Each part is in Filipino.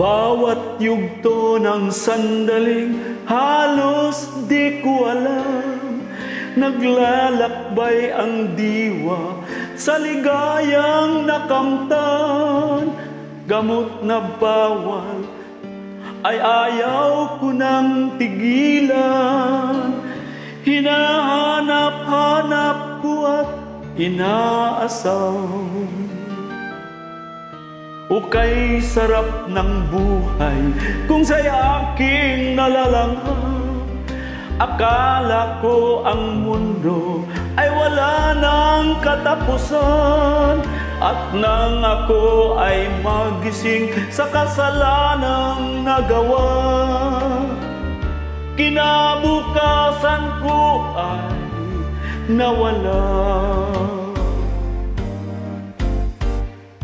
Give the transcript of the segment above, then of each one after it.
Bawat yugto ng sandaling halos di ko alam, naglalakbay ang diwa sa ligayang nakamtan. Gamot na bawal ay ayaw ko nang tigilan, hinahanap-hanap ko at inaasam. O kay sarap ng buhay kung sa'y aking nalalanghap. Akala ko ang mundo ay wala ng katapusan, at nang ako ay magising sa kasalanang nagawa, kinabukasan ko ay nawala.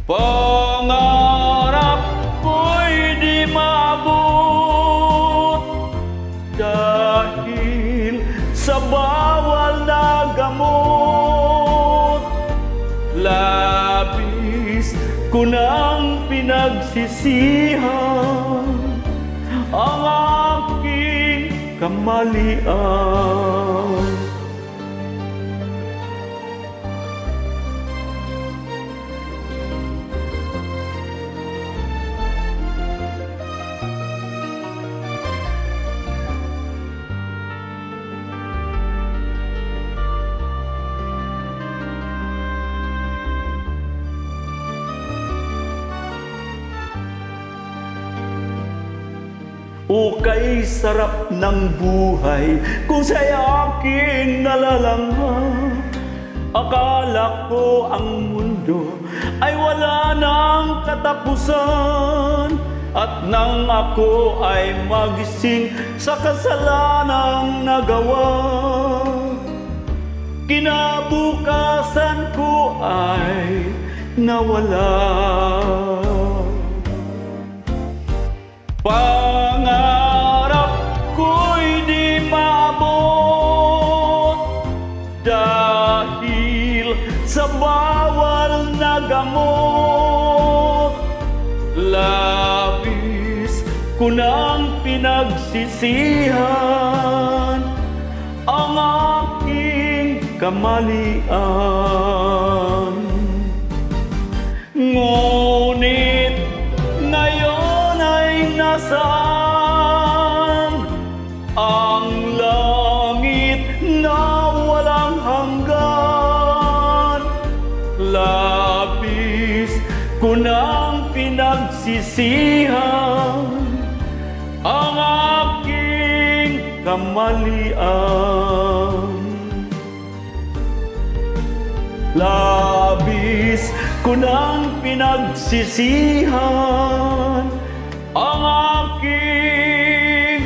Pangarap ko'y di maabot dahil sa bawal na gamot. Labis ko nang pinagsisihan ang aking kamalian. O kay sarap ng buhay kung sa'y aking nalalanghap. Akala ko ang mundo ay wala ng katapusan, at nang ako ay magising sa kasalanang nagawa, kinabukasan ko ay nawala. Pangarap ko'y di maabot dahil sa bawal na gamot. Labis ko nang pinagsisihan ang aking kamalian. Ngunit ngayon ay nasaan ang langit na walang hanggan? Labis ko nang pinagsisihan ang aking kamalian. Labis ko nang pinagsisihan ang aking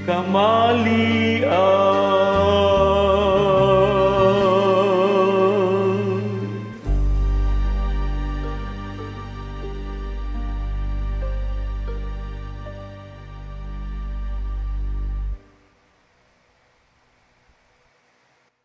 kamalian.